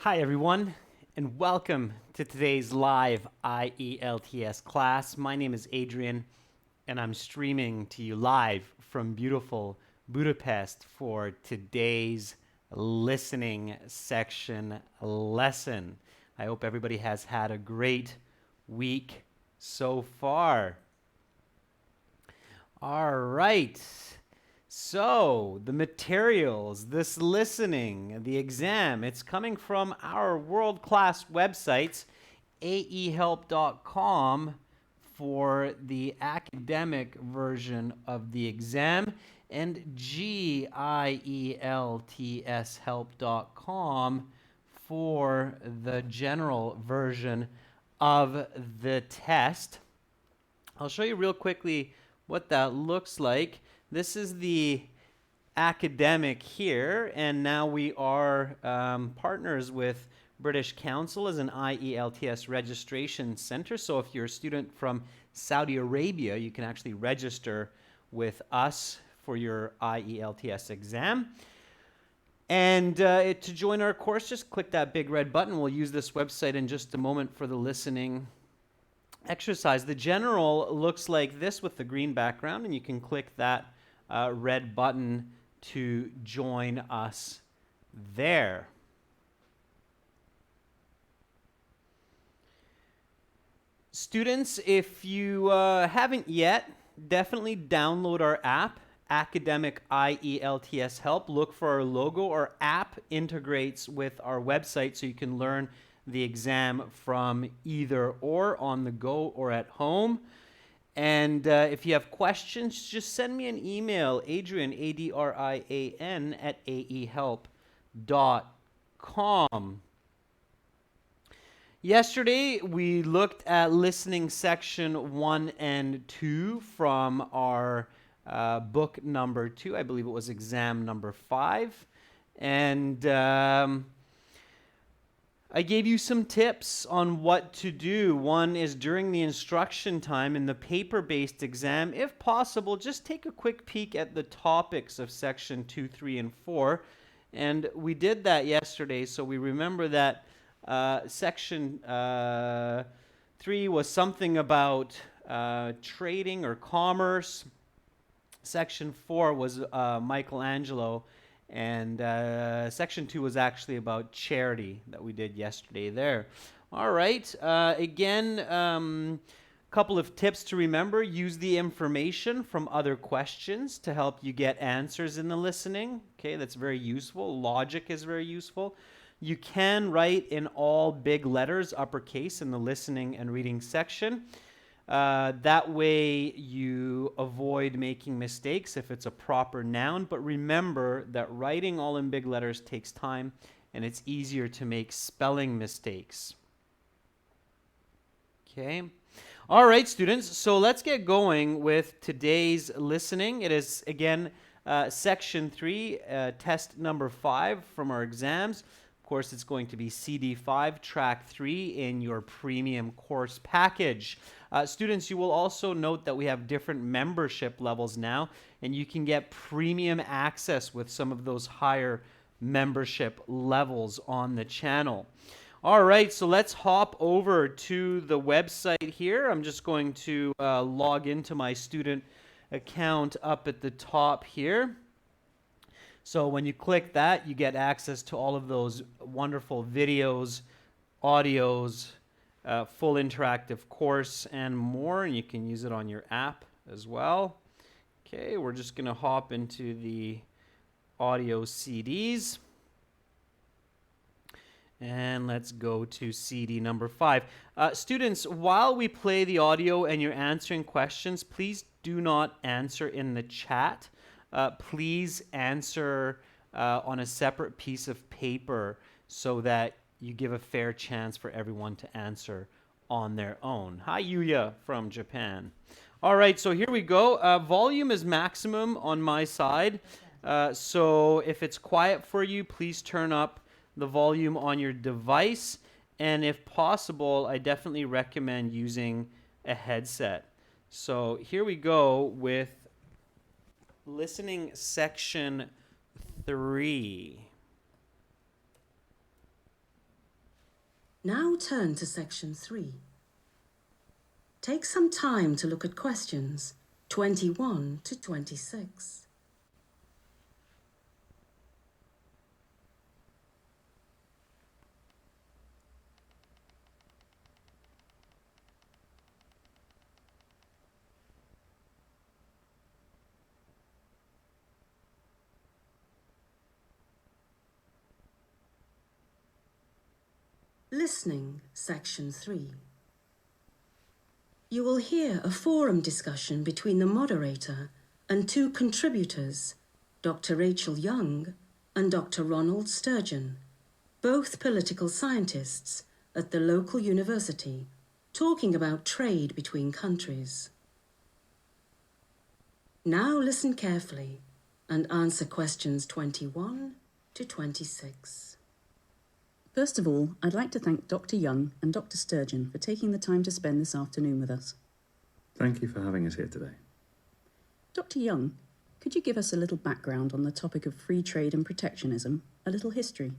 Hi everyone, and welcome to today's live IELTS class. My name is Adrian, and I'm streaming to you live from beautiful Budapest for today's listening section lesson. I hope everybody has had a great week so far. All right. So, the materials, this listening, the exam, it's coming from our world-class websites, aehelp.com for the academic version of the exam, and gieltshelp.com for the general version of the test. I'll show you real quickly what that looks like. This is the academic here, and now we are partners with British Council as an IELTS registration center. So if you're a student from Saudi Arabia, you can actually register with us for your IELTS exam. And to join our course, just click that big red button. We'll use this website in just a moment for the listening exercise. The general looks like this with the green background, and you can click that red button to join us there. Students, if you haven't yet, definitely download our app, Academic IELTS Help. Look for our logo. Our app integrates with our website so you can learn the exam from either or on the go or at home. And if you have questions, just send me an email, Adrian, Adrian, at aehelp.com. Yesterday, we looked at listening section 1 and 2 from our book number 2. I believe it was exam number 5. And I gave you some tips on what to do. One is during the instruction time in the paper-based exam, if possible, just take a quick peek at the topics of section 2, 3, and 4. And we did that yesterday, so we remember that section 3 was something about trading or commerce. Section 4 was Michelangelo. And section 2 was actually about charity that we did yesterday there. All right. Again, couple of tips to remember. Use the information from other questions to help you get answers in the listening. Okay, that's very useful. Logic is very useful. You can write in all big letters, uppercase, in the listening and reading section. That way you avoid making mistakes if it's a proper noun, but remember that writing all in big letters takes time and it's easier to make spelling mistakes. Okay. All right, students, so let's get going with today's listening. It is, again, section 3, test number 5 from our exams. Of course, it's going to be CD5, track 3 in your premium course package. Students, you will also note that we have different membership levels now, and you can get premium access with some of those higher membership levels on the channel. All right, so let's hop over to the website here. I'm just going to log into my student account up at the top here. So when you click that, you get access to all of those wonderful videos, audios, full interactive course, and more. And you can use it on your app as well. Okay, we're just going to hop into the audio CDs. And let's go to CD number 5. Students, while we play the audio and you're answering questions, please do not answer in the chat. Please answer on a separate piece of paper so that you give a fair chance for everyone to answer on their own. Hi, Yuya from Japan. All right, so here we go. Volume is maximum on my side. So if it's quiet for you, please turn up the volume on your device. And if possible, I definitely recommend using a headset. So here we go with listening section 3. Now turn to section 3. Take some time to look at questions 21 to 26. Listening, section 3. You will hear a forum discussion between the moderator and 2 contributors, Dr. Rachel Young and Dr. Ronald Sturgeon, both political scientists at the local university, talking about trade between countries. Now listen carefully and answer questions 21 to 26. First of all, I'd like to thank Dr. Young and Dr. Sturgeon for taking the time to spend this afternoon with us. Thank you for having us here today. Dr. Young, could you give us a little background on the topic of free trade and protectionism, a little history?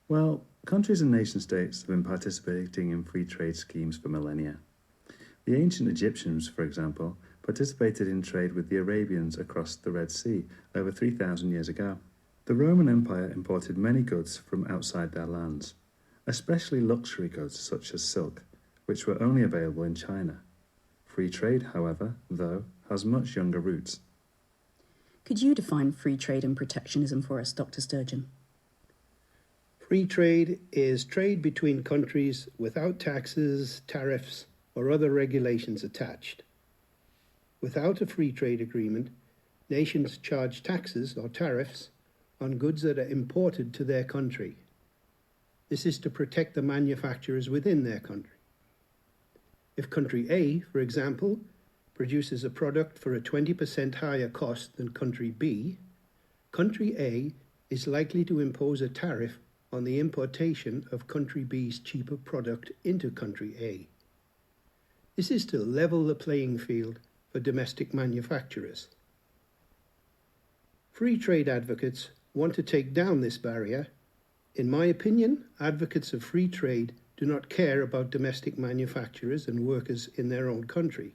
Well, countries and nation-states have been participating in free trade schemes for millennia. The ancient Egyptians, for example, participated in trade with the Arabians across the Red Sea over 3,000 years ago. The Roman Empire imported many goods from outside their lands, especially luxury goods such as silk, which were only available in China. Free trade, however, though, has much younger roots. Could you define free trade and protectionism for us, Dr. Sturgeon? Free trade is trade between countries without taxes, tariffs, or other regulations attached. Without a free trade agreement, nations charge taxes or tariffs on goods that are imported to their country. This is to protect the manufacturers within their country. If country A, for example, produces a product for a 20% higher cost than country B, country A is likely to impose a tariff on the importation of country B's cheaper product into country A. This is to level the playing field for domestic manufacturers. Free trade advocates want to take down this barrier. In my opinion, advocates of free trade do not care about domestic manufacturers and workers in their own country.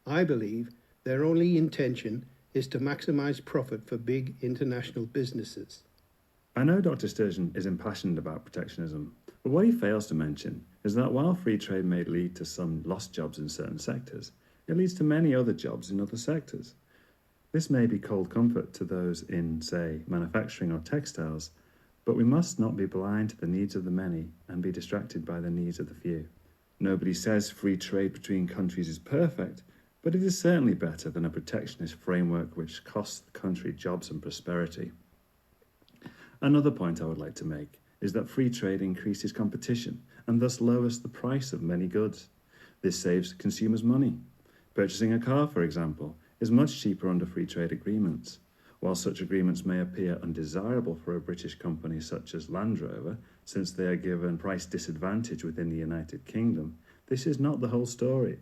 I believe their only intention is to maximize profit for big international businesses. I know Dr. Sturgeon is impassioned about protectionism, but what he fails to mention is that while free trade may lead to some lost jobs in certain sectors, it leads to many other jobs in other sectors. This may be cold comfort to those in, say, manufacturing or textiles, but we must not be blind to the needs of the many and be distracted by the needs of the few. Nobody says free trade between countries is perfect, but it is certainly better than a protectionist framework which costs the country jobs and prosperity. Another point I would like to make is that free trade increases competition and thus lowers the price of many goods. This saves consumers money. Purchasing a car, for example, is much cheaper under free trade agreements. While such agreements may appear undesirable for a British company such as Land Rover, since they are given price disadvantage within the United Kingdom, this is not the whole story.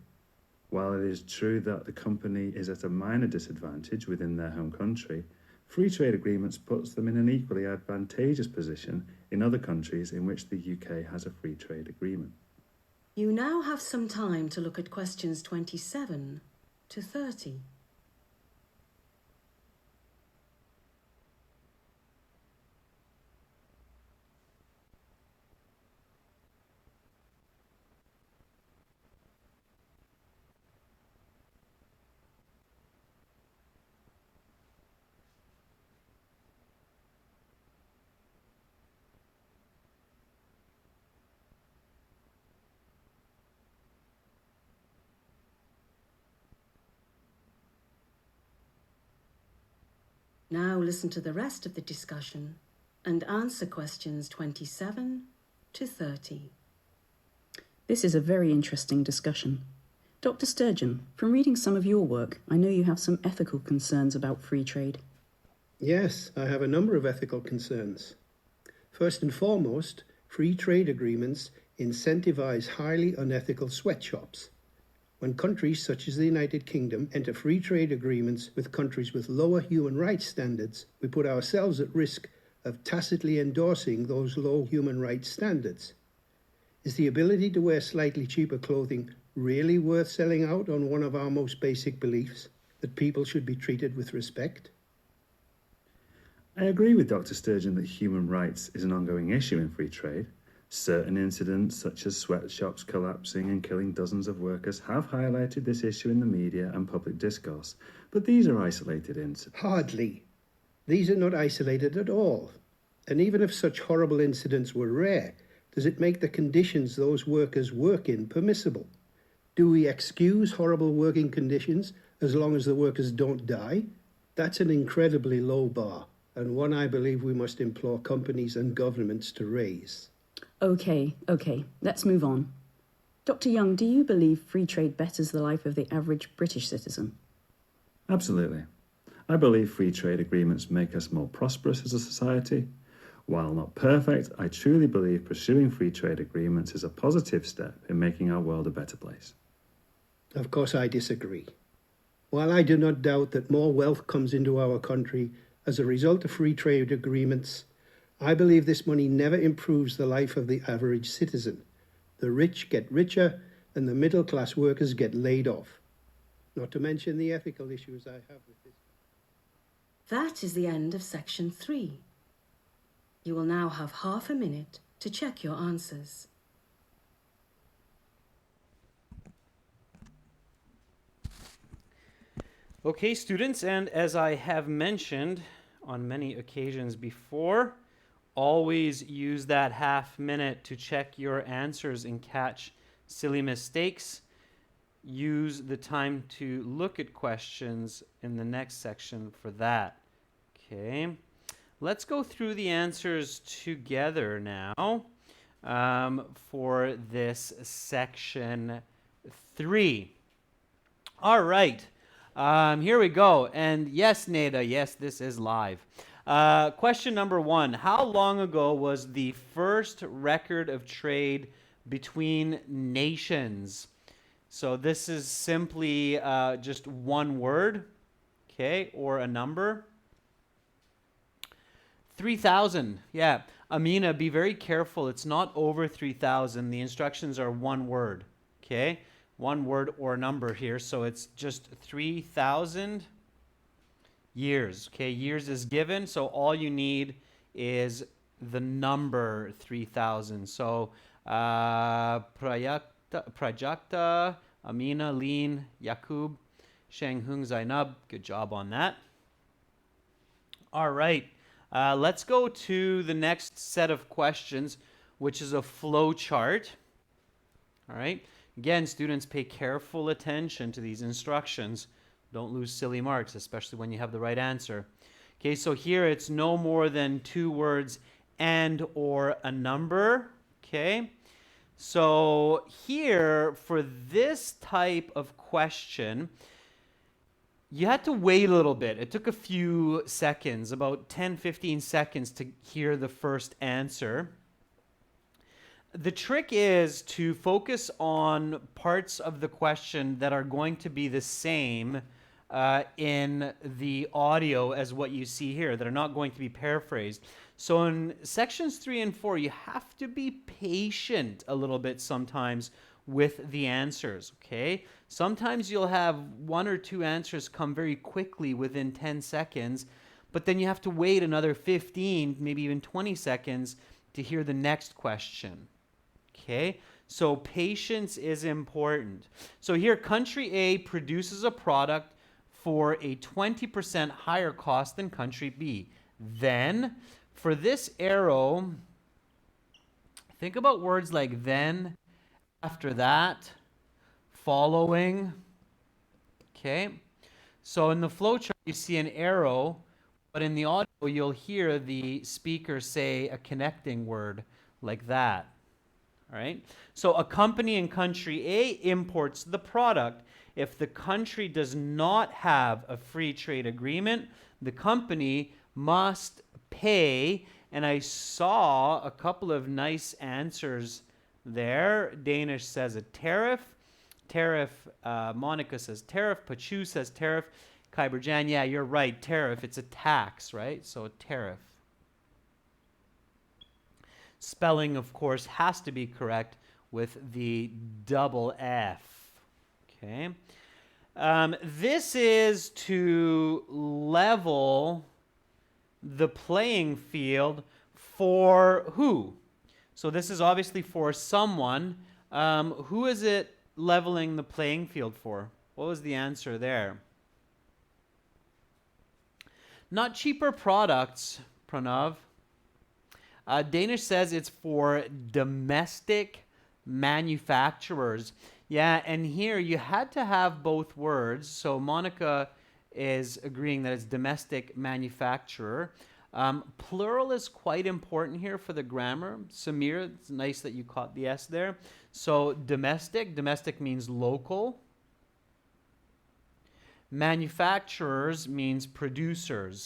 While it is true that the company is at a minor disadvantage within their home country, free trade agreements puts them in an equally advantageous position in other countries in which the UK has a free trade agreement. You now have some time to look at questions 27 to 30. Now listen to the rest of the discussion and answer questions 27 to 30. This is a very interesting discussion. Dr. Sturgeon, from reading some of your work, I know you have some ethical concerns about free trade. Yes, I have a number of ethical concerns. First and foremost, free trade agreements incentivize highly unethical sweatshops. When countries such as the United Kingdom enter free trade agreements with countries with lower human rights standards, we put ourselves at risk of tacitly endorsing those low human rights standards. Is the ability to wear slightly cheaper clothing really worth selling out on one of our most basic beliefs, that people should be treated with respect? I agree with Dr. Sturgeon that human rights is an ongoing issue in free trade. Certain incidents, such as sweatshops collapsing and killing dozens of workers, have highlighted this issue in the media and public discourse, but these are isolated incidents. Hardly. These are not isolated at all. And even if such horrible incidents were rare, does it make the conditions those workers work in permissible? Do we excuse horrible working conditions as long as the workers don't die? That's an incredibly low bar, and one I believe we must implore companies and governments to raise. Okay, let's move on. Dr. Young, do you believe free trade betters the life of the average British citizen? Absolutely. I believe free trade agreements make us more prosperous as a society. While not perfect, I truly believe pursuing free trade agreements is a positive step in making our world a better place. Of course, I disagree. While I do not doubt that more wealth comes into our country as a result of free trade agreements, I believe this money never improves the life of the average citizen. The rich get richer and the middle class workers get laid off. Not to mention the ethical issues I have with this. That is the end of section 3. You will now have half a minute to check your answers. Okay, students, and as I have mentioned on many occasions before, always use that half minute to check your answers and catch silly mistakes. Use the time to look at questions in the next section for that. Okay, let's go through the answers together now for this section 3. All right. Here we go. And yes, Neda, yes, this is live. Question number 1. How long ago was the first record of trade between nations? So this is simply just one word, okay, or a number. 3,000. Yeah. Amina, be very careful. It's not over 3,000. The instructions are one word, okay? One word or number here, so it's just 3,000 years. Okay, years is given, so all you need is the number 3,000. So Prajakta, Amina, Leen, Yakub, Shanghung, Zainab. Good job on that. All right, let's go to the next set of questions, which is a flow chart. All right. Again, students, pay careful attention to these instructions. Don't lose silly marks, especially when you have the right answer. Okay, so here it's no more than 2 words and or a number. Okay, so here for this type of question, you had to wait a little bit. It took a few seconds, about 10-15 seconds to hear the first answer. The trick is to focus on parts of the question that are going to be the same in the audio as what you see here, that are not going to be paraphrased. So in sections 3 and 4, you have to be patient a little bit sometimes with the answers, okay? Sometimes you'll have 1 or 2 answers come very quickly within 10 seconds, but then you have to wait another 15, maybe even 20 seconds to hear the next question. Okay, so patience is important. So here, country A produces a product for a 20% higher cost than country B. Then, for this arrow, think about words like then, after that, following. Okay, so in the flowchart, you see an arrow, but in the audio, you'll hear the speaker say a connecting word like that. All right. So a company in country A imports the product. If the country does not have a free trade agreement, the company must pay. And I saw a couple of nice answers there. Danish says a tariff. Monica says tariff. Pachu says tariff. Kyberjan, yeah, you're right. Tariff. It's a tax, right? So a tariff. Spelling, of course, has to be correct with the double F. Okay. This is to level the playing field for who? So this is obviously for someone. Who is it leveling the playing field for? What was the answer there? Not cheaper products, Pranav. Danish says it's for domestic manufacturers. Yeah, and here you had to have both words. So Monica is agreeing that it's domestic manufacturer. Plural is quite important here for the grammar. Samir, it's nice that you caught the S there. So domestic means local. Manufacturers means producers.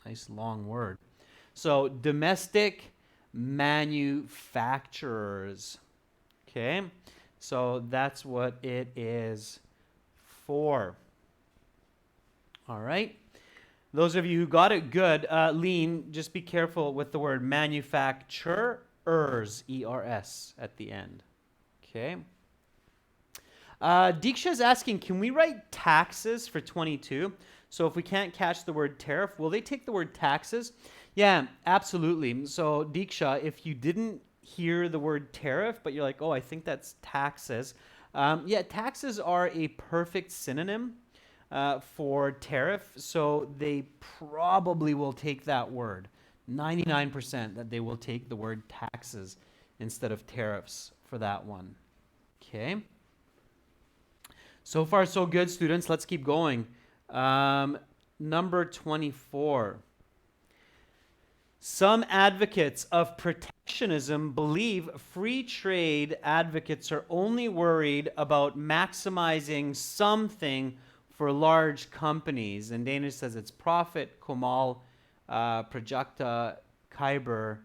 Nice long word. So domestic manufacturers. Okay, so that's what it is for. All right. Those of you who got it, good. Lean, just be careful with the word manufacturers, E-R-S at the end. Okay. Diksha is asking, can we write taxes for 22? So if we can't catch the word tariff, will they take the word taxes? Yeah, absolutely. So Diksha, if you didn't hear the word tariff, but you're like, oh, I think that's taxes. Yeah, taxes are a perfect synonym for tariff. So they probably will take that word. 99% that they will take the word taxes instead of tariffs for that one. Okay. So far, so good, students. Let's keep going. Number 24. Some advocates of protectionism believe free trade advocates are only worried about maximizing something for large companies. And Danish says it's profit. Komal, Prajakta, Khyber,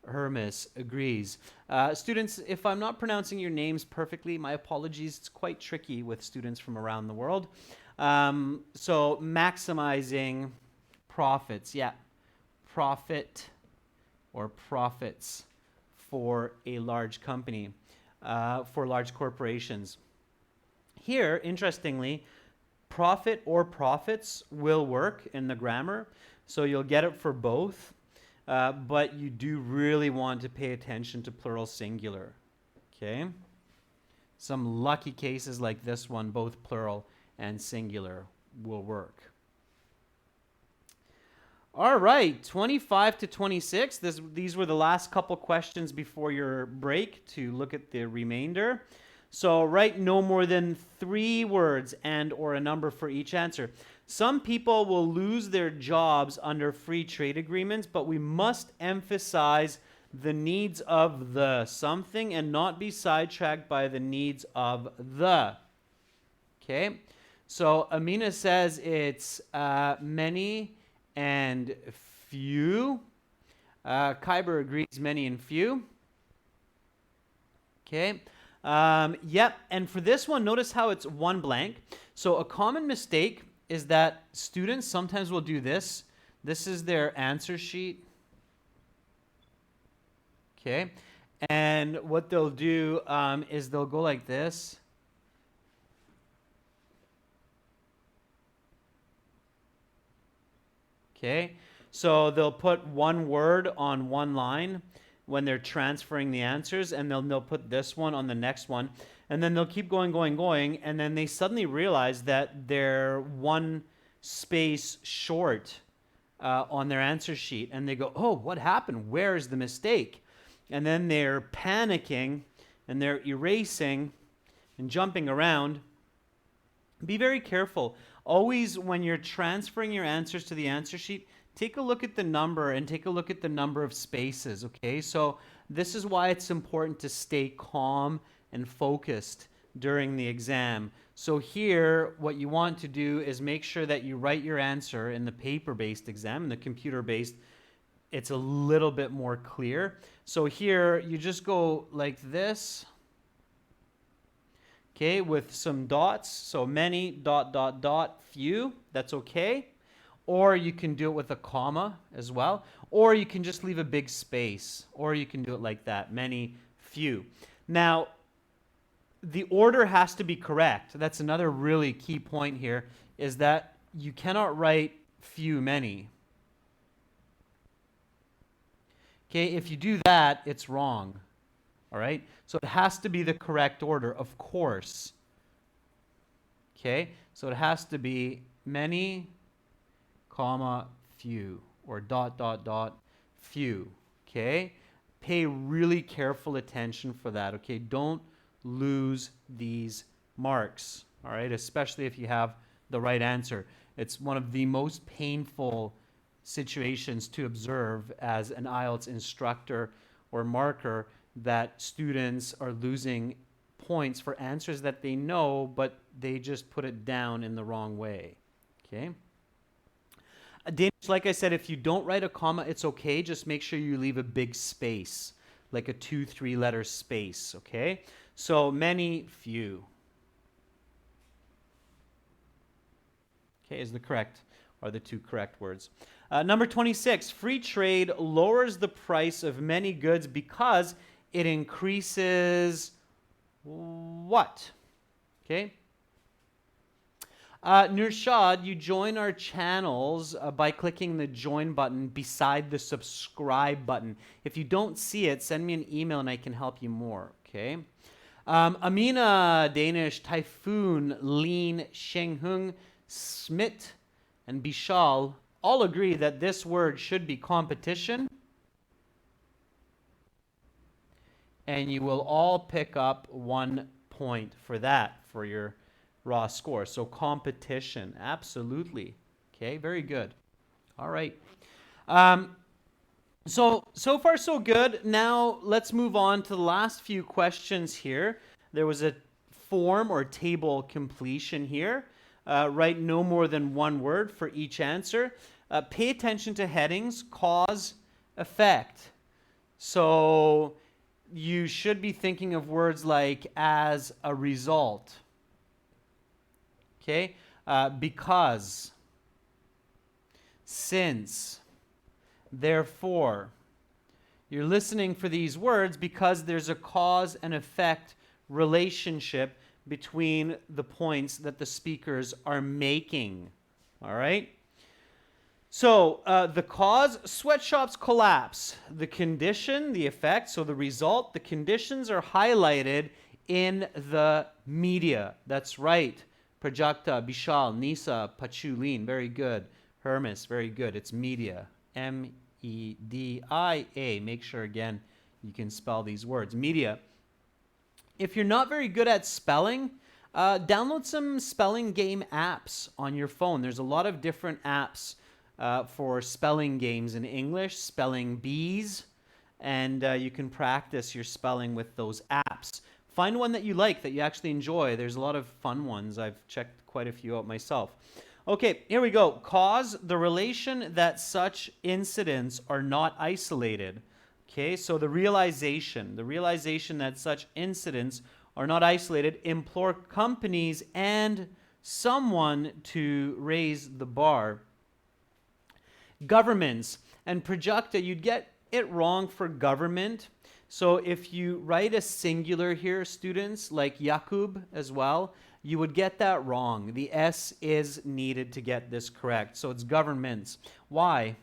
Hermes agrees. Students, if I'm not pronouncing your names perfectly, my apologies. It's quite tricky with students from around the world. So maximizing profits. Yeah, profit or profits for a large company, for large corporations. Here, interestingly, profit or profits will work in the grammar. So you'll get it for both. But you do really want to pay attention to plural singular. Okay? Some lucky cases like this one, both plural and singular, will work. All right, 25 to 26. These were the last couple questions before your break to look at the remainder. So write no more than 3 words and or a number for each answer. Some people will lose their jobs under free trade agreements, but we must emphasize the needs of the something and not be sidetracked by the needs of the. Okay? So Amina says it's many and few. Khyber agrees many and few. Okay? Yep, and for this one, notice how it's one blank. So a common mistake is that students sometimes will do this. This is their answer sheet. Okay, and what they'll do is they'll go like this. Okay, so they'll put one word on one line when they're transferring the answers, and they'll put this one on the next one, and then they'll keep going, and then they suddenly realize that they're one space short on their answer sheet, and they go, oh, what happened? Where is the mistake? And then they're panicking, and they're erasing and jumping around. Be very careful. Always, when you're transferring your answers to the answer sheet, take a look at the number and take a look at the number of spaces, okay? So this is why it's important to stay calm and focused during the exam. So here, what you want to do is make sure that you write your answer in the paper-based exam. In the computer-based, it's a little bit more clear. So here, you just go like this, okay, with some dots. So many, dot, dot, dot, few, that's okay. or you can do it with a comma as well, or you can just leave a big space, or you can do it like that, many, few. Now, the order has to be correct. That's another really key point here, is that you cannot write few, many. Okay, if you do that, it's wrong. All right, so it has to be the correct order, of course. Okay, so it has to be many, comma, few, or dot, dot, dot, few. Okay, pay really careful attention for that. Okay, don't lose these marks. All right, especially if you have the right answer. It's one of the most painful situations to observe as an IELTS instructor or marker, that students are losing points for answers that they know, but they just put it down in the wrong way. Okay. Danish, like I said, if you don't write a comma, it's okay. Just make sure you leave a big space, like a 2-3 letter space. Okay. So many, few. Okay, is the correct, are the two correct words. Number 26, free trade lowers the price of many goods because it increases what? Okay. Nurshad, you join our channels by clicking the join button beside the subscribe button. If you don't see it, send me an email and I can help you more. Okay. Amina, Danish, Typhoon, Lean, Shenghung, Smit, and Bishal all agree that this word should be competition. And you will all pick up 1 point for that, for your raw score. So competition, absolutely. Okay, very good. All right. So far so good. Now let's move on to the last few questions here. There was a form or table completion here. Write no more than one word for each answer. Pay attention to headings, cause, effect. So you should be thinking of words like as a result. Okay? Because, since, therefore. You're listening for these words because there's a cause and effect relationship between the points that the speakers are making. All right? So the cause, sweatshops collapse. The condition, the effect, so the result, the conditions are highlighted in the media. That's right. Prajakta, Bishal, Nisa, Pachulin, very good. Hermes, very good. It's media. M-E-D-I-A. Make sure, again, you can spell these words. Media. If you're not very good at spelling, download some spelling game apps on your phone. There's a lot of different apps for spelling games in English, spelling bees, and you can practice your spelling with those apps. Find one that you like, that you actually enjoy. There's a lot of fun ones. I've checked quite a few out myself. Okay, here we go. Cause, the relation that such incidents are not isolated. Okay, so the realization that such incidents are not isolated, implore companies and someone to raise the bar. Governments, and Prajakta, you'd get it wrong for government. So if you write a singular here, students, like Yakub as well, you would get that wrong. The S is needed to get this correct. So it's governments. Why?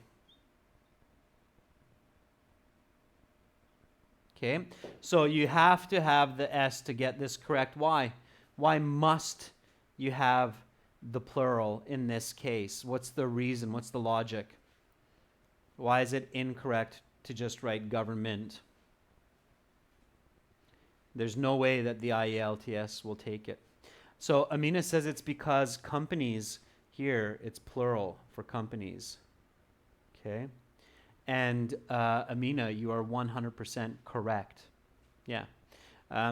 Okay, so you have to have the S to get this correct. Why? Why must you have the plural in this case? What's the reason? What's the logic? Why is it incorrect to just write government? There's no way that the IELTS will take it. So Amina says it's because companies, here it's plural for companies. Okay. And Amina, you are 100% correct. Yeah.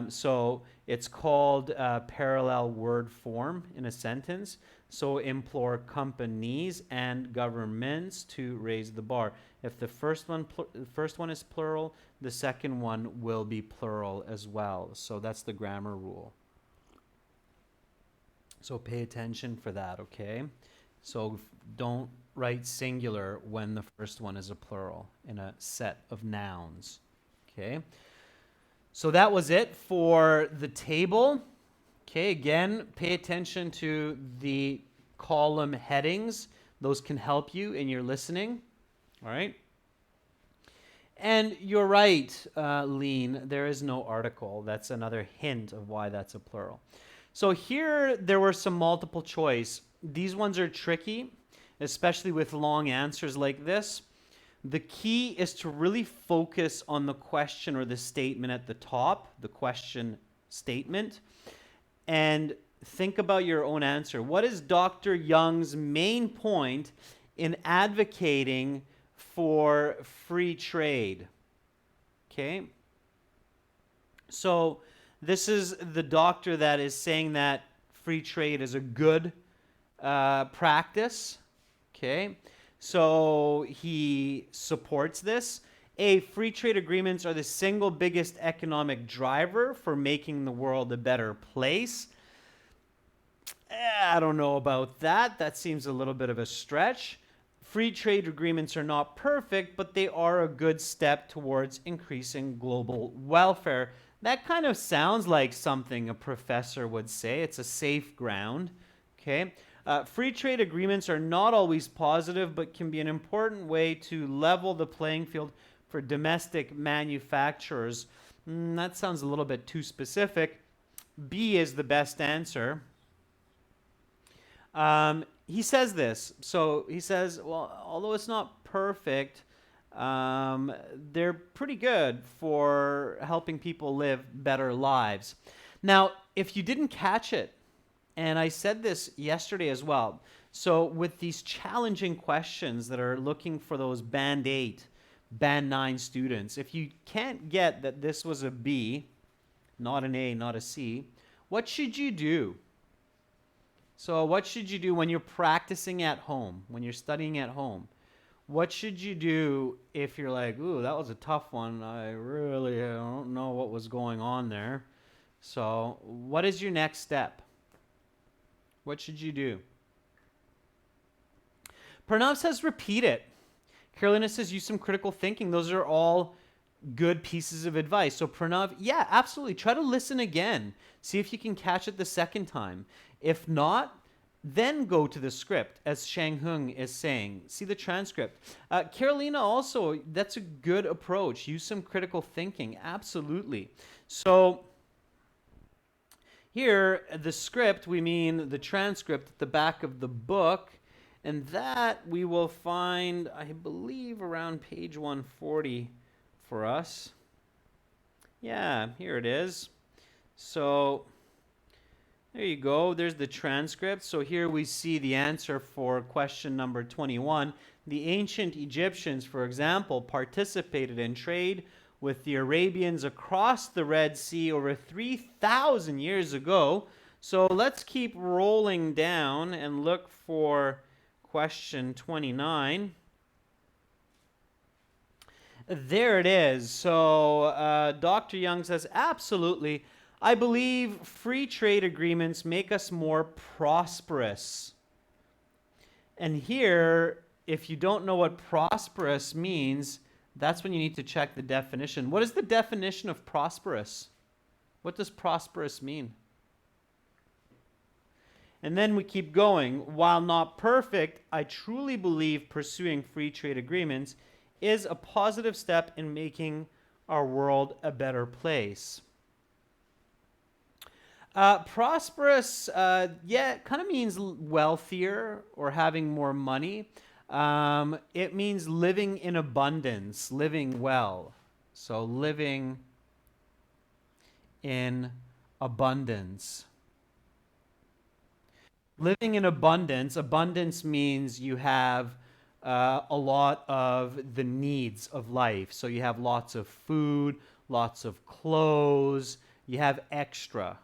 So it's called parallel word form in a sentence. So implore companies and governments to raise the bar. If the first one is plural, the second one will be plural as well. So that's the grammar rule. So pay attention for that, okay? So don't write singular when the first one is a plural in a set of nouns. Okay. So that was it for the table. Okay, again, pay attention to the column headings. Those can help you in your listening. All right. And you're right, Lean, there is no article. That's another hint of why that's a plural. So here there were some multiple choice. These ones are tricky, especially with long answers like this. The key is to really focus on the question or the statement at the top, the question statement, and think about your own answer. What is Dr. Young's main point in advocating for free trade? Okay. So this is the doctor that is saying that free trade is a good practice. Okay. So he supports this. Free trade agreements are the single biggest economic driver for making the world a better place. I don't know about that. That seems a little bit of a stretch. Free trade agreements are not perfect, but they are a good step towards increasing global welfare. That kind of sounds like something a professor would say. It's a safe ground. Okay. Free trade agreements are not always positive, but can be an important way to level the playing field for domestic manufacturers. That sounds a little bit too specific. B is the best answer. He says this. So he says, well, although it's not perfect, they're pretty good for helping people live better lives. Now, if you didn't catch it, and I said this yesterday as well, so with these challenging questions that are looking for those Band 8, Band 9 students, if you can't get that this was a B, not an A, not a C, what should you do? So what should you do when you're practicing at home, when you're studying at home? What should you do if you're like, ooh, that was a tough one. I really don't know what was going on there. So what is your next step? What should you do? Pranav says repeat it. Carolina says use some critical thinking. Those are all good pieces of advice. So Pranav, yeah, absolutely. Try to listen again. See if you can catch it the second time. If not, then go to the script, as Shang Hung is saying. See the transcript. Carolina also, that's a good approach. Use some critical thinking. Absolutely. So here, the script, we mean the transcript at the back of the book. And that we will find, I believe, around page 140 for us. Yeah, here it is. So there you go. There's the transcript. So here we see the answer for question number 21. The ancient Egyptians, for example, participated in trade with the Arabians across the Red Sea over 3,000 years ago. So let's keep rolling down and look for question 29. There it is. So Dr. Young says, absolutely. I believe free trade agreements make us more prosperous. And here, if you don't know what prosperous means, that's when you need to check the definition. What is the definition of prosperous? What does prosperous mean? And then we keep going. While not perfect, I truly believe pursuing free trade agreements is a positive step in making our world a better place. Prosperous, it kind of means wealthier or having more money. It means living in abundance, living well. So living in abundance. Living in abundance, abundance means you have a lot of the needs of life. So you have lots of food, lots of clothes, you have extra.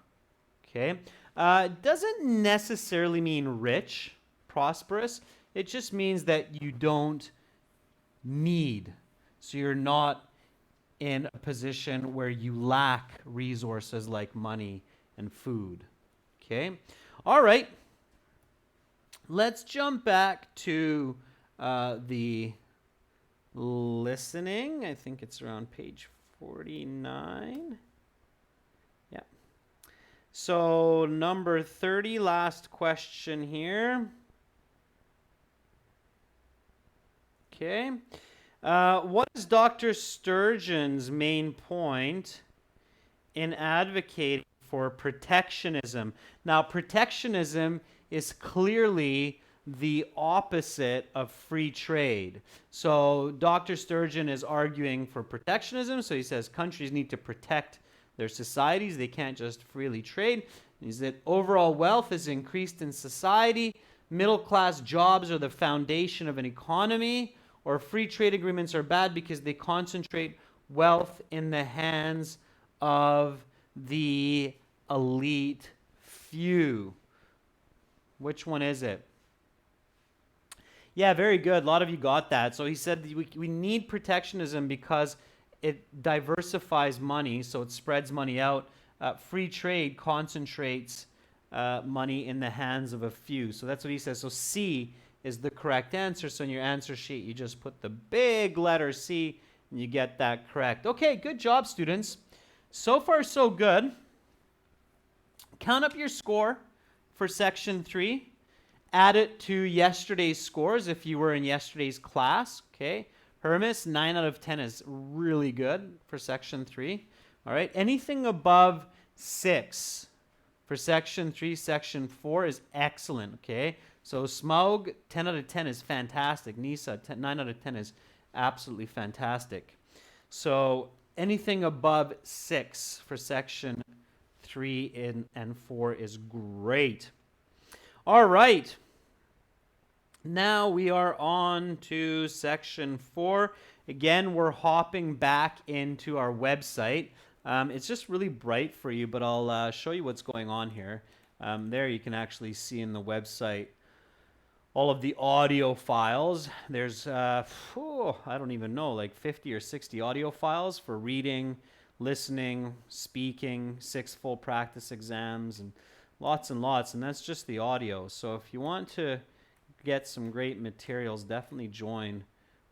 Okay? Doesn't necessarily mean rich, prosperous. It just means that you don't need. So you're not in a position where you lack resources like money and food. Okay? All right. let's jump back to the listening. I think it's around page 49. Yeah. So number 30, last question here. Okay. What is Dr. Sturgeon's main point in advocating for protectionism? Now, protectionism is clearly the opposite of free trade. So Dr. Sturgeon is arguing for protectionism. So he says countries need to protect their societies. They can't just freely trade. He says that overall wealth is increased in society. Middle class jobs are the foundation of an economy. Or free trade agreements are bad because they concentrate wealth in the hands of the elite few. Which one is it? Yeah, very good. A lot of you got that. So he said we need protectionism because it diversifies money, so it spreads money out. Free trade concentrates money in the hands of a few. So that's what he says. So C is the correct answer. So in your answer sheet, you just put the big letter C and you get that correct. Okay, good job, students. So far, so good. Count up your score for section 3. Add it to yesterday's scores if you were in yesterday's class. Okay. Hermes, 9 out of 10 is really good for section 3. All right. Anything above 6 for section 3, section 4 is excellent. Okay. So Smaug, 10 out of 10 is fantastic. Nisa, 9 out of 10 is absolutely fantastic. So anything above 6 for section 3 and 4 is great. All right. Now we are on to section 4. Again, we're hopping back into our website. It's just really bright for you, but I'll show you what's going on here. There you can actually see in the website all of the audio files. There's, I don't even know, like 50 or 60 audio files for reading, listening, speaking, 6 full practice exams, and lots, and that's just the audio. So if you want to get some great materials, definitely join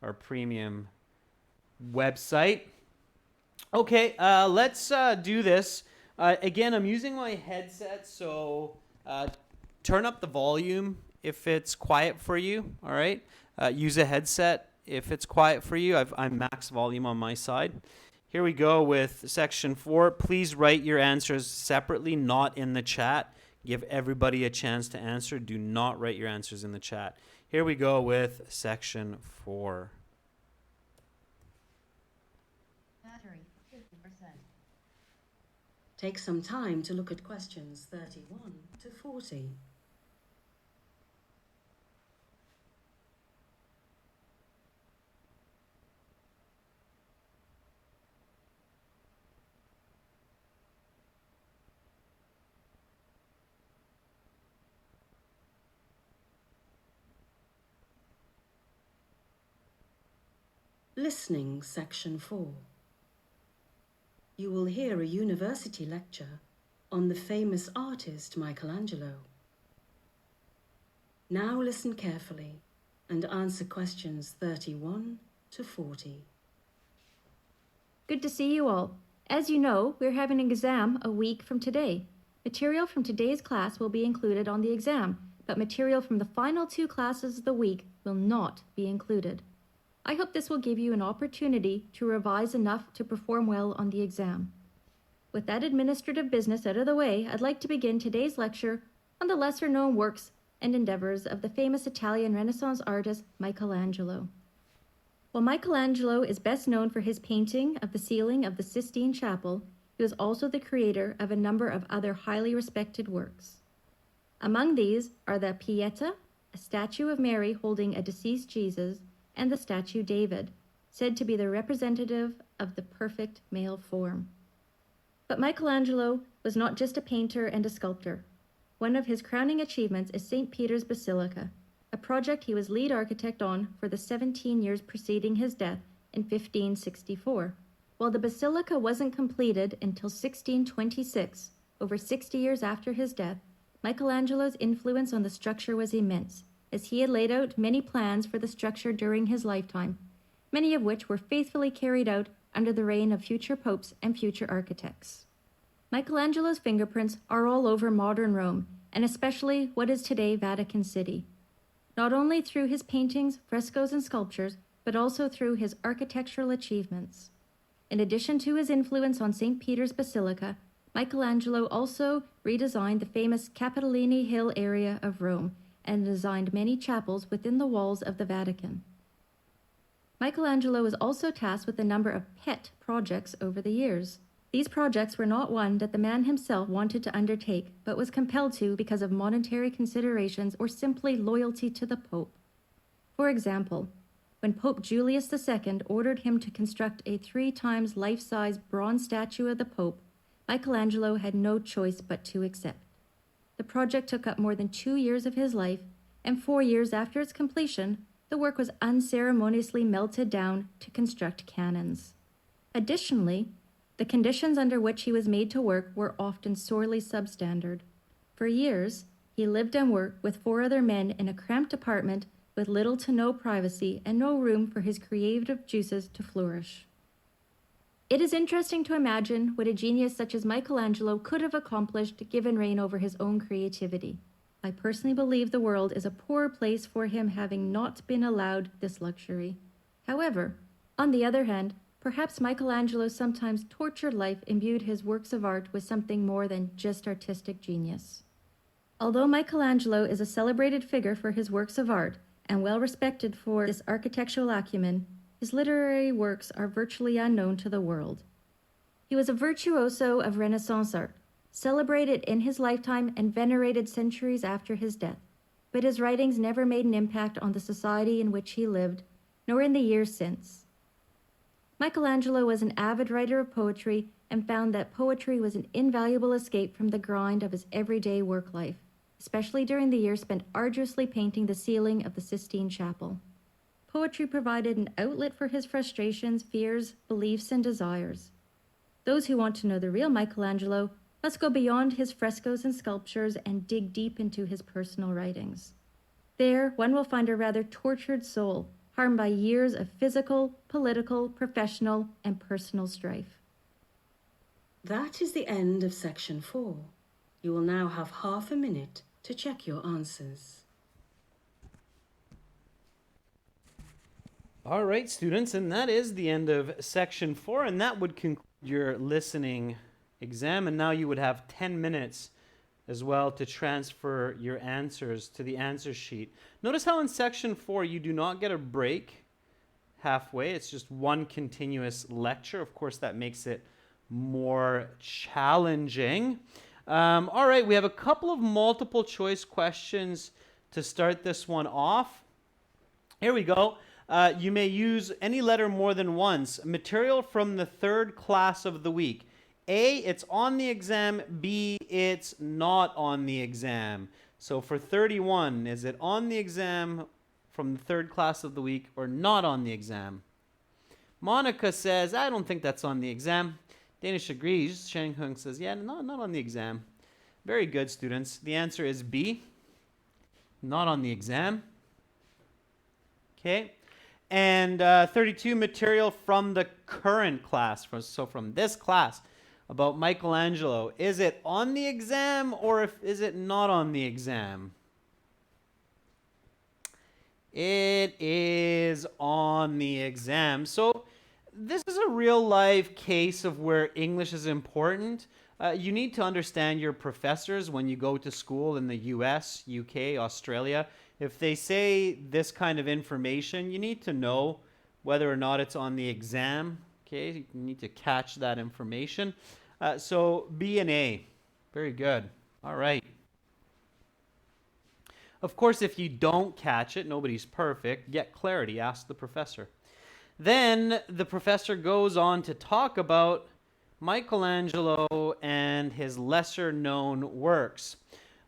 our premium website. Okay, let's do this. Again, I'm using my headset, so turn up the volume if it's quiet for you, all right? Use a headset if it's quiet for you. I'm max volume on my side. Here we go with section 4. Please write your answers separately, not in the chat. Give everybody a chance to answer. Do not write your answers in the chat. Here we go with section 4. Battery, 50%. Take some time to look at questions 31 to 40. Listening, Section 4. You will hear a university lecture on the famous artist Michelangelo. Now listen carefully and answer questions 31 to 40. Good to see you all. As you know, we're having an exam a week from today. Material from today's class will be included on the exam, but material from the final 2 classes of the week will not be included. I hope this will give you an opportunity to revise enough to perform well on the exam. With that administrative business out of the way, I'd like to begin today's lecture on the lesser-known works and endeavors of the famous Italian Renaissance artist Michelangelo. While Michelangelo is best known for his painting of the ceiling of the Sistine Chapel, he was also the creator of a number of other highly respected works. Among these are the Pieta, a statue of Mary holding a deceased Jesus, and the statue David, said to be the representative of the perfect male form. But Michelangelo was not just a painter and a sculptor. One of his crowning achievements is St. Peter's Basilica, a project he was lead architect on for the 17 years preceding his death in 1564. While the basilica wasn't completed until 1626, over 60 years after his death, Michelangelo's influence on the structure was immense. as he had laid out many plans for the structure during his lifetime, many of which were faithfully carried out under the reign of future popes and future architects. Michelangelo's fingerprints are all over modern Rome, and especially what is today Vatican City. Not only through his paintings, frescoes, and sculptures, but also through his architectural achievements. In addition to his influence on St. Peter's Basilica, Michelangelo also redesigned the famous Capitoline Hill area of Rome and designed many chapels within the walls of the Vatican. Michelangelo was also tasked with a number of pet projects over the years. These projects were not one that the man himself wanted to undertake, but was compelled to because of monetary considerations or simply loyalty to the Pope. For example, when Pope Julius II ordered him to construct a 3 times life-size bronze statue of the Pope, Michelangelo had no choice but to accept. The project took up more than 2 years of his life, and 4 years after its completion, the work was unceremoniously melted down to construct cannons. Additionally, the conditions under which he was made to work were often sorely substandard. For years, he lived and worked with 4 other men in a cramped apartment with little to no privacy and no room for his creative juices to flourish. It is interesting to imagine what a genius such as Michelangelo could have accomplished given reign over his own creativity. I personally believe the world is a poor place for him having not been allowed this luxury. However, on the other hand, perhaps Michelangelo's sometimes tortured life imbued his works of art with something more than just artistic genius. Although Michelangelo is a celebrated figure for his works of art and well respected for this architectural acumen, his literary works are virtually unknown to the world. He was a virtuoso of Renaissance art, celebrated in his lifetime and venerated centuries after his death, but his writings never made an impact on the society in which he lived, nor in the years since. Michelangelo was an avid writer of poetry and found that poetry was an invaluable escape from the grind of his everyday work life, especially during the years spent arduously painting the ceiling of the Sistine Chapel. Poetry provided an outlet for his frustrations, fears, beliefs, and desires. Those who want to know the real Michelangelo must go beyond his frescoes and sculptures and dig deep into his personal writings. There, one will find a rather tortured soul, harmed by years of physical, political, professional, and personal strife. That is the end of section 4. You will now have half a minute to check your answers. All right, students, and that is the end of section 4, and that would conclude your listening exam. And now you would have 10 minutes as well to transfer your answers to the answer sheet. Notice how in section 4 you do not get a break halfway. It's just one continuous lecture. Of course, that makes it more challenging. All right, we have a couple of multiple choice questions to start this one off. Here we go. You may use any letter more than once. Material from the 3rd class of the week. A, it's on the exam. B, it's not on the exam. So for 31, is it on the exam from the 3rd class of the week or not on the exam? Monica says, I don't think that's on the exam. Danish agrees. Shang Hung says, yeah, not on the exam. Very good, students. The answer is B, not on the exam. Okay. And 32, material from the current class. So from this class about Michelangelo. Is it on the exam or is it not on the exam? It is on the exam. So this is a real life case of where English is important. You need to understand your professors when you go to school in the US, UK, Australia. If they say this kind of information, you need to know whether or not it's on the exam. Okay, you need to catch that information. So B and A. Very good. All right. Of course, if you don't catch it, nobody's perfect. Get clarity. Ask the professor. Then the professor goes on to talk about Michelangelo and his lesser known works.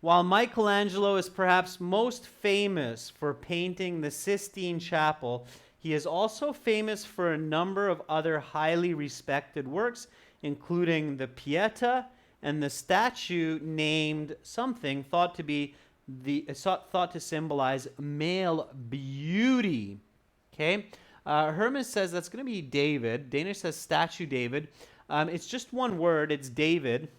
While Michelangelo is perhaps most famous for painting the Sistine Chapel, he is also famous for a number of other highly respected works, including the Pieta and the statue named something thought to be thought to symbolize male beauty. Okay, Hermes says that's going to be David. Danish says statue David. It's just one word. It's David.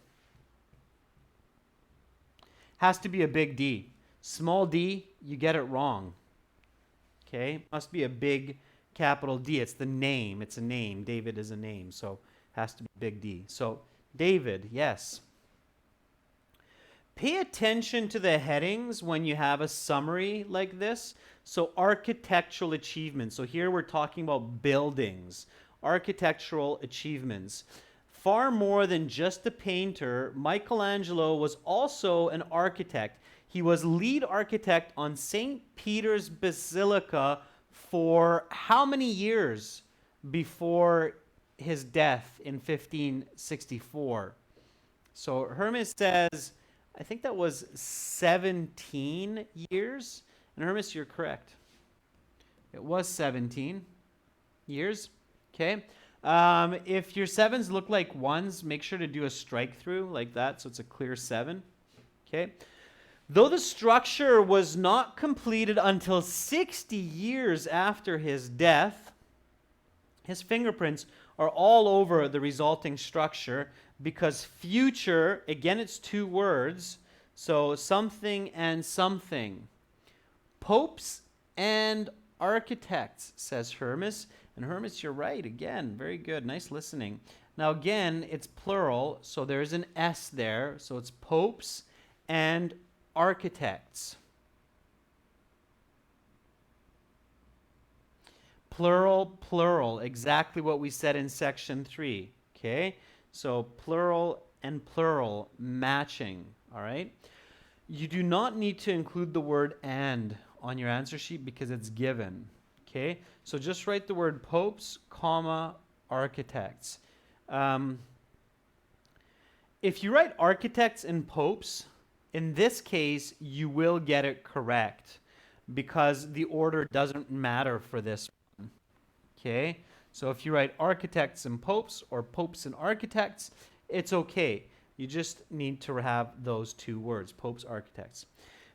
Has to be a big D. Small d, you get it wrong. Okay, must be a big capital D. It's the name. It's a name. David is a name, so has to be big D. So David, yes. Pay attention to the headings when you have a summary like this. So architectural achievements. So here we're talking about buildings, architectural achievements. Far more than just a painter, Michelangelo was also an architect. He was lead architect on St. Peter's Basilica for how many years before his death in 1564? So Hermes says, I think that was 17 years. And Hermes, you're correct. It was 17 years. Okay. If your sevens look like ones, make sure to do a strike through like that so it's a clear 7. Okay. Though the structure was not completed until 60 years after his death, his fingerprints are all over the resulting structure because future, again, it's 2 words, so something and something. Popes and architects, says Hermes. And Hermes, you're right. Again, very good. Nice listening. Now, again, it's plural, so there's an S there. So it's popes and architects. Plural, plural. Exactly what we said in section 3. Okay? So plural and plural matching. All right? You do not need to include the word and on your answer sheet because it's given. Okay, so just write the word popes, comma, architects. If you write architects and popes, in this case, you will get it correct because the order doesn't matter for this one. Okay, so if you write architects and popes or popes and architects, it's okay. You just need to have those 2 words, popes, architects.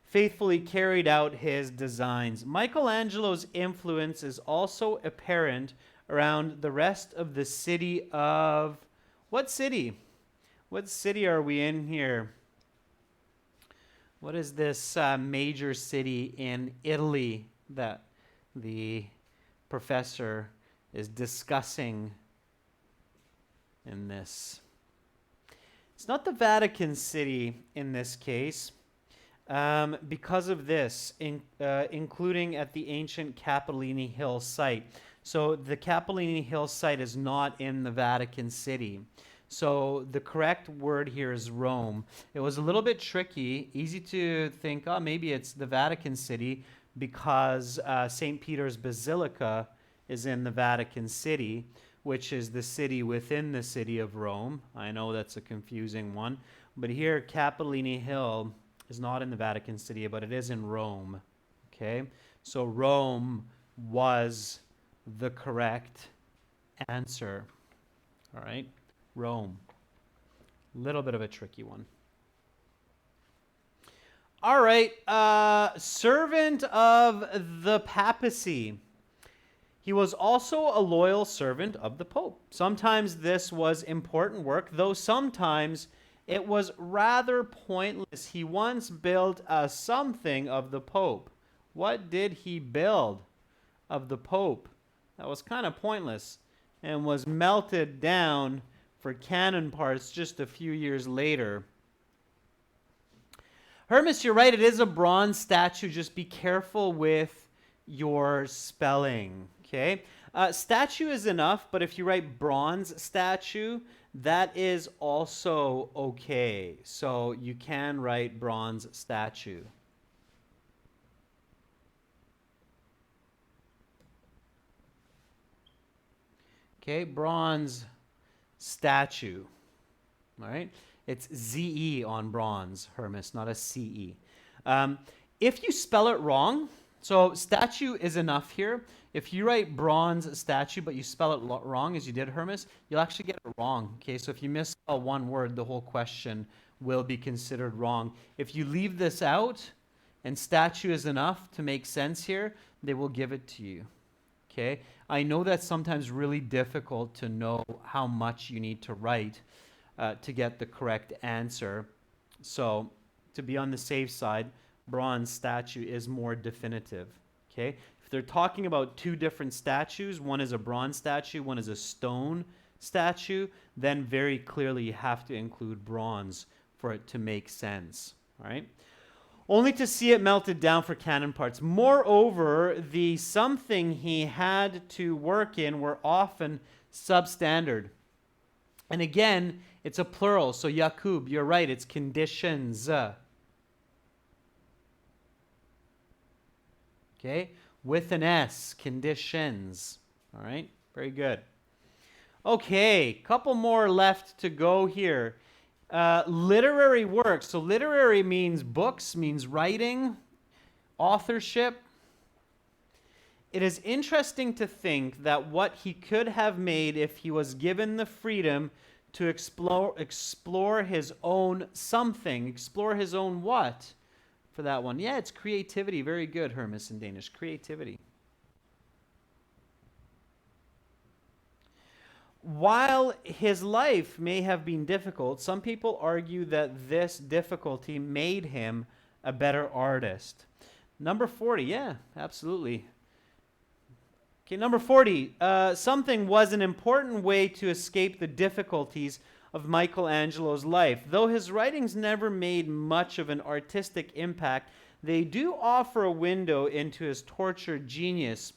Faithfully carried out his designs. Michelangelo's influence is also apparent around the rest of the city of... What city? What city are we in here? What is this major city in Italy that the professor is discussing in this? It's not the Vatican City in this case. Because of this, including at the ancient Capitoline Hill site. So the Capitoline Hill site is not in the Vatican City. So the correct word here is Rome. It was a little bit tricky, easy to think, oh, maybe it's the Vatican City because St. Peter's Basilica is in the Vatican City, which is the city within the city of Rome. I know that's a confusing one. But here, Capitoline Hill is not in the Vatican City, but it is in Rome. Okay? So Rome was the correct answer. All right? Rome. Little bit of a tricky one. All right. Servant of the papacy. He was also a loyal servant of the Pope. Sometimes this was important work, though sometimes it was rather pointless. He once built something of the Pope. What did he build of the Pope? That was kind of pointless and was melted down for cannon parts just a few years later. Hermes, you're right. It is a bronze statue. Just be careful with your spelling. Okay? Statue is enough, but if you write bronze statue, that is also okay. So you can write bronze statue. Okay, bronze statue. All right? It's ZE on bronze, Hermes, not a CE. If you spell it wrong, so statue is enough here. If you write bronze statue, but you spell it wrong, as you did, Hermes, you'll actually get it wrong. Okay, so if you misspell one word, the whole question will be considered wrong. If you leave this out, and statue is enough to make sense here, they will give it to you. Okay? I know that's sometimes really difficult to know how much you need to write to get the correct answer. So, to be on the safe side, bronze statue is more definitive. Okay? If they're talking about two different statues, one is a bronze statue, one is a stone statue, then very clearly you have to include bronze for it to make sense. All right? Only to see it melted down for cannon parts. Moreover, the something he had to work in were often substandard. And again, it's a plural, so Yakub, you're right, it's conditions. Okay, with an S, conditions. All right, very good. Okay, couple more left to go here. Literary works. So literary means books, means writing, authorship. It is interesting to think that what he could have made if he was given the freedom to explore his own something, explore his own what for that one? Yeah, it's creativity. Very good, Hermes in Danish. Creativity. While his life may have been difficult, some people argue that this difficulty made him a better artist. Number 40, yeah, absolutely. Okay, number 40, something was an important way to escape the difficulties of Michelangelo's life. Though his writings never made much of an artistic impact, they do offer a window into his tortured genius.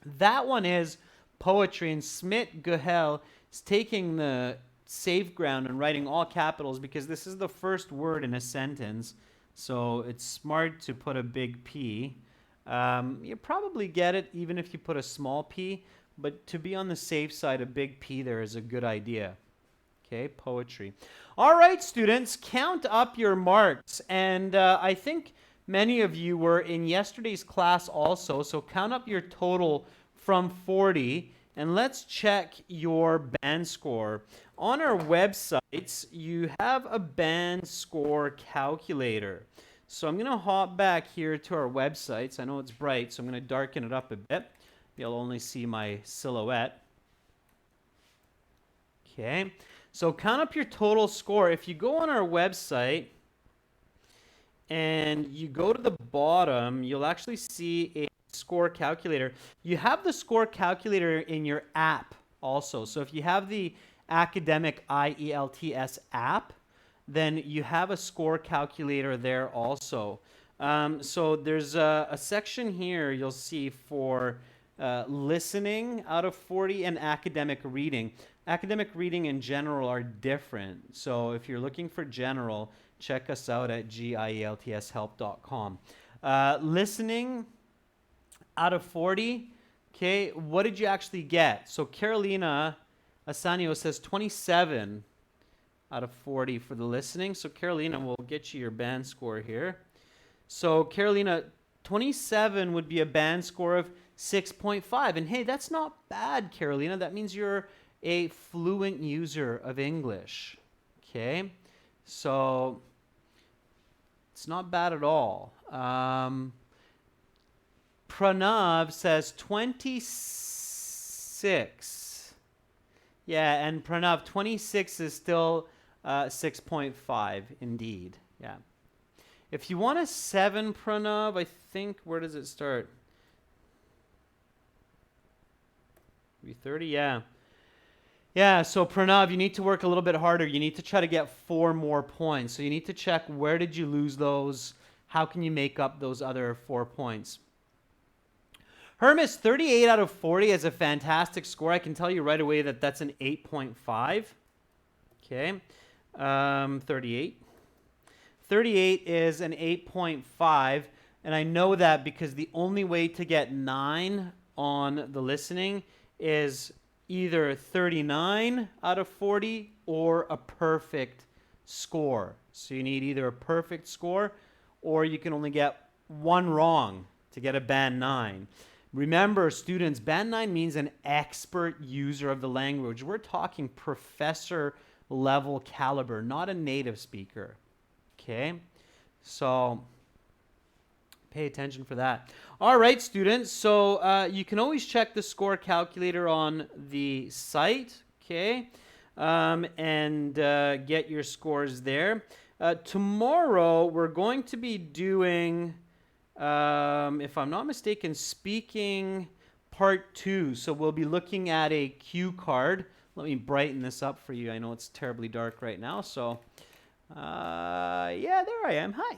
That one is poetry, and Smit Guhel is taking the safe ground and writing all capitals because this is the first word in a sentence, so it's smart to put a big P. You probably get it even if you put a small p, but to be on the safe side, a big P there is a good idea. Okay, poetry. All right, students, count up your marks. And I think many of you were in yesterday's class also, so count up your total from 40, and let's check your band score. On our websites, you have a band score calculator. So I'm going to hop back here to our websites. I know it's bright, so I'm going to darken it up a bit. You'll only see my silhouette. Okay, so count up your total score. If you go on our website and you go to the bottom, you'll actually see a score calculator. You have the score calculator in your app also. So if you have the academic IELTS app, then you have a score calculator there also. So there's a section here you'll see for listening out of 40 and academic reading. Academic reading in general are different. So if you're looking for general, check us out at gieltshelp.com. Listening out of 40, okay, what did you actually get? So Carolina Asanio says 27 out of 40 for the listening. So Carolina, will get you your band score here. So Carolina, 27 would be a band score of 6.5. And hey, that's not bad, Carolina. That means you're a fluent user of English. Okay? So it's not bad at all. Pranav says 26. Yeah, and Pranav, 26 is still 6.5, indeed. Yeah. If you want a 7, Pranav, I think, where does it start? 330, yeah. Yeah, so Pranav, you need to work a little bit harder. You need to try to get 4 more points. So you need to check where did you lose those? How can you make up those other 4 points? Hermes, 38 out of 40 is a fantastic score. I can tell you right away that that's an 8.5. Okay, 38. 38 is an 8.5, and I know that because the only way to get 9 on the listening is either 39 out of 40 or a perfect score. So you need either a perfect score or you can only get 1 wrong to get a band 9. Remember, students, band 9 means an expert user of the language. We're talking professor level caliber, not a native speaker. Okay? So Pay attention for that. All right, students. So you can always check the score calculator on the site, okay, and get your scores there. Tomorrow we're going to be doing, if I'm not mistaken, speaking part 2. So we'll be looking at a cue card. Let me brighten this up for you. I know it's terribly dark right now. So yeah, there I am. Hi.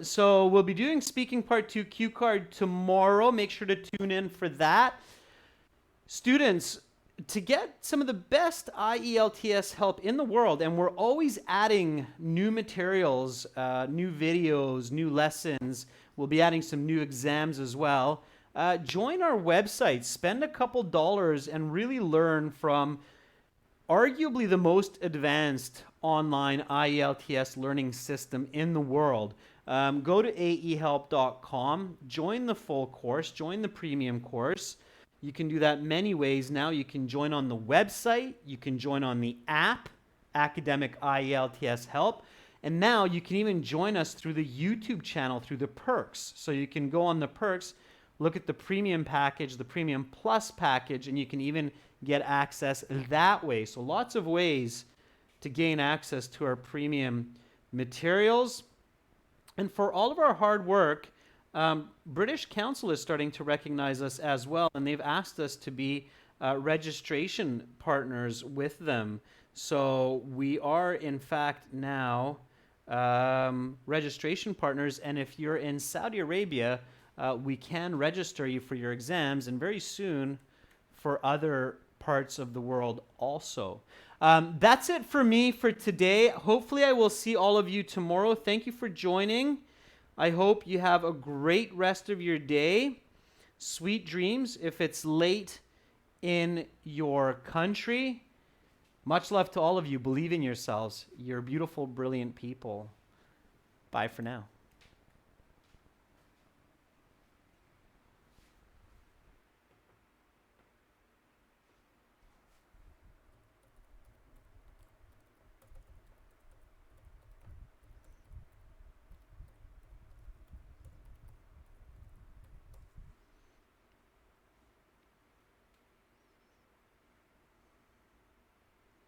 So we'll be doing speaking part 2 cue card tomorrow. Make sure to tune in for that. Students, to get some of the best IELTS help in the world, and we're always adding new materials, new videos, new lessons. We'll be adding some new exams as well. Join our website, spend a couple dollars, and really learn from arguably the most advanced online IELTS learning system in the world. Go to aehelp.com, join the full course, join the premium course. You can do that many ways now. You can join on the website. You can join on the app, Academic IELTS Help. And now you can even join us through the YouTube channel, through the perks. So you can go on the perks, look at the premium package, the premium plus package, and you can even get access that way. So lots of ways to gain access to our premium materials. And for all of our hard work, British Council is starting to recognize us as well, and they've asked us to be registration partners with them. So we are, in fact, now registration partners, and if you're in Saudi Arabia, we can register you for your exams, and very soon for other parts of the world also. That's it for me for today. Hopefully I will see all of you tomorrow. Thank you for joining. I hope you have a great rest of your day. Sweet dreams if it's late in your country. Much love to all of you. Believe in yourselves. You're beautiful, brilliant people. Bye for now.